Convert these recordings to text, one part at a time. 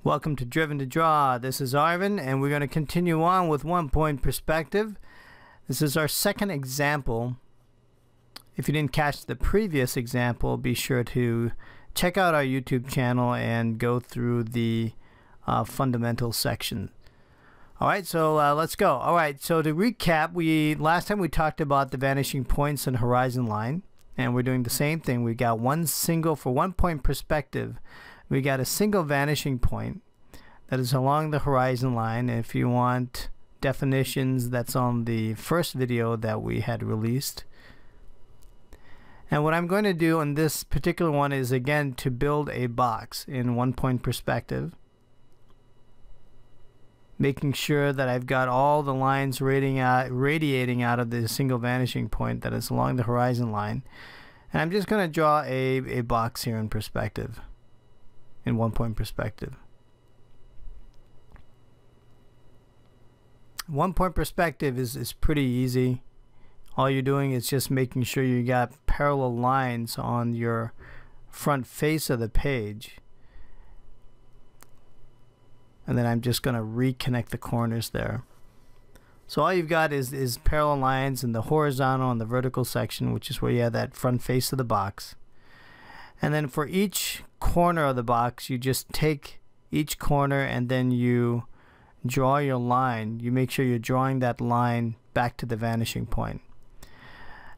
Welcome to Driven to Draw. This is Arvin, and we're going to continue on with 1-point perspective. This is our second example. If you didn't catch the previous example, be sure to check out our YouTube channel and go through the fundamental section. Alright, so let's go. Alright, so to recap, last time we talked about the vanishing points and horizon line, and we're doing the same thing. We got for 1-point perspective. We got a single vanishing point that is along the horizon line. If you want definitions, that's on the first video that we had released. And what I'm going to do on this particular one is, again, to build a box in 1-point perspective, making sure that I've got all the lines radiating out of the single vanishing point that is along the horizon line. And I'm just going to draw a box here in perspective. In 1-point perspective. 1-point perspective is pretty easy. All you're doing is just making sure you got parallel lines on your front face of the page. And then I'm just going to reconnect the corners there. So all you've got is parallel lines in the horizontal and the vertical section, which is where you have that front face of the box. And then for each corner of the box, you just take each corner and then you draw your line. You make sure you're drawing that line back to the vanishing point.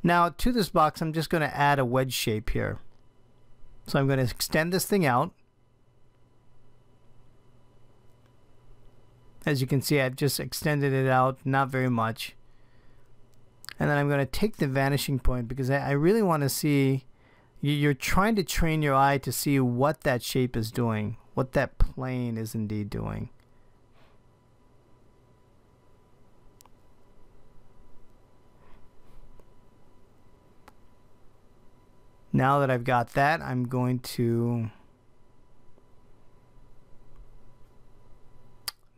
Now to this box, I'm just going to add a wedge shape here. So I'm going to extend this thing out. As you can see, I've just extended it out, not very much. And then I'm going to take the vanishing point because I really want to see. You're trying to train your eye to see what that shape is doing, what that plane is indeed doing. Now that I've got that, I'm going to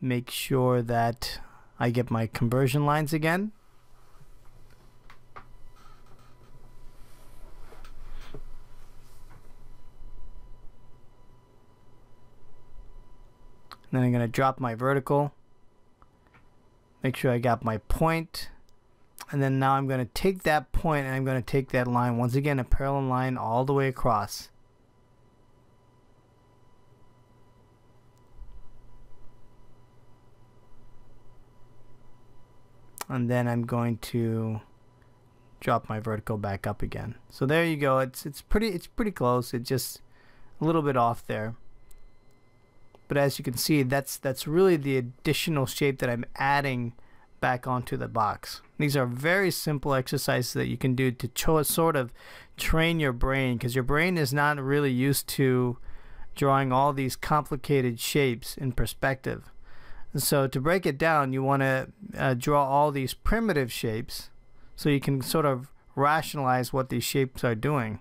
make sure that I get my conversion lines again. Then I'm going to drop my vertical, make sure I got my point, and then now I'm going to take that point and I'm going to take that line, once again a parallel line all the way across. And then I'm going to drop my vertical back up again. So there you go. It's pretty close. It's just a little bit off there. But as you can see, that's really the additional shape that I'm adding back onto the box. These are very simple exercises that you can do to sort of train your brain, because your brain is not really used to drawing all these complicated shapes in perspective. And so to break it down, you want to draw all these primitive shapes so you can sort of rationalize what these shapes are doing.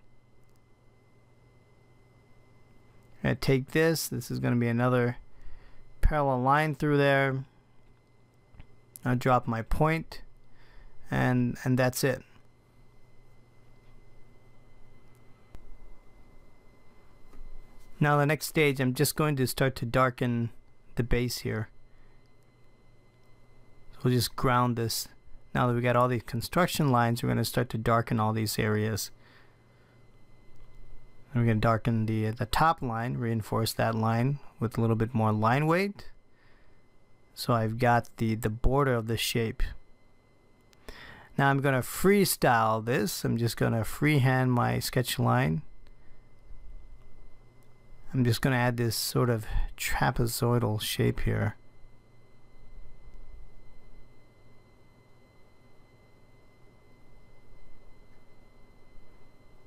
I'm going to take this is going to be another parallel line through there. I'll drop my point, and that's it. Now the next stage, I'm just going to start to darken the base here. So we'll just ground this. Now that we got all these construction lines, we're going to start to darken all these areas. And we're going to darken the top line, reinforce that line with a little bit more line weight. So I've got the border of the shape. Now I'm going to freestyle this. I'm just going to freehand my sketch line. I'm just going to add this sort of trapezoidal shape here.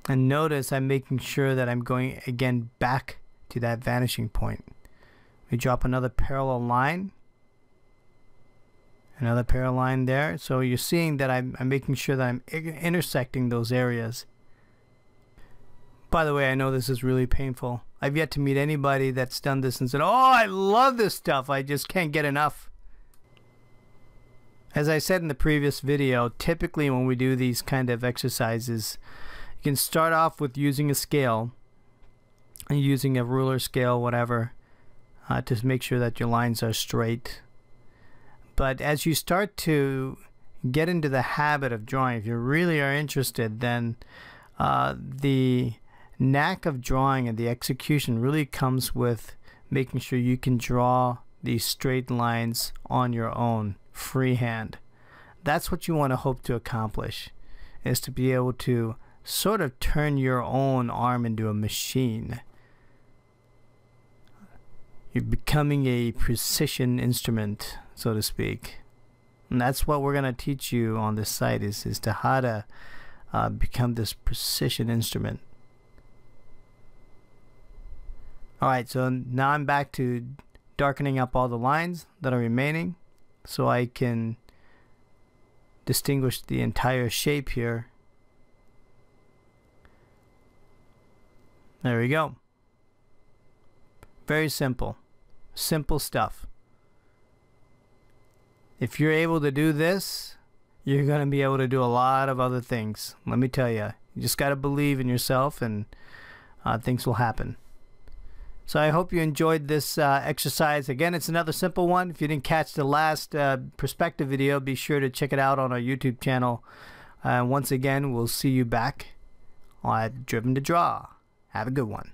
And notice I'm making sure that I'm going again back to that vanishing point. We drop another parallel line. Another parallel line there. So you're seeing that I'm making sure that I'm intersecting those areas. By the way, I know this is really painful. I've yet to meet anybody that's done this and said, "Oh, I love this stuff. I just can't get enough." As I said in the previous video, typically when we do these kind of exercises, you can start off with using a scale, and using a ruler, scale, whatever, to make sure that your lines are straight. But as you start to get into the habit of drawing, if you really are interested, then the knack of drawing and the execution really comes with making sure you can draw these straight lines on your own, freehand. That's what you want to hope to accomplish, is to be able to sort of turn your own arm into a machine. You're becoming a precision instrument, so to speak. And that's what we're going to teach you on this site, is to how to become this precision instrument. Alright, so now I'm back to darkening up all the lines that are remaining so I can distinguish the entire shape here. There we go. Very simple. Simple stuff. If you're able to do this, you're going to be able to do a lot of other things. Let me tell you. You just got to believe in yourself, and things will happen. So I hope you enjoyed this exercise. Again, it's another simple one. If you didn't catch the last perspective video, be sure to check it out on our YouTube channel. Once again, we'll see you back on Driven to Draw. Have a good one.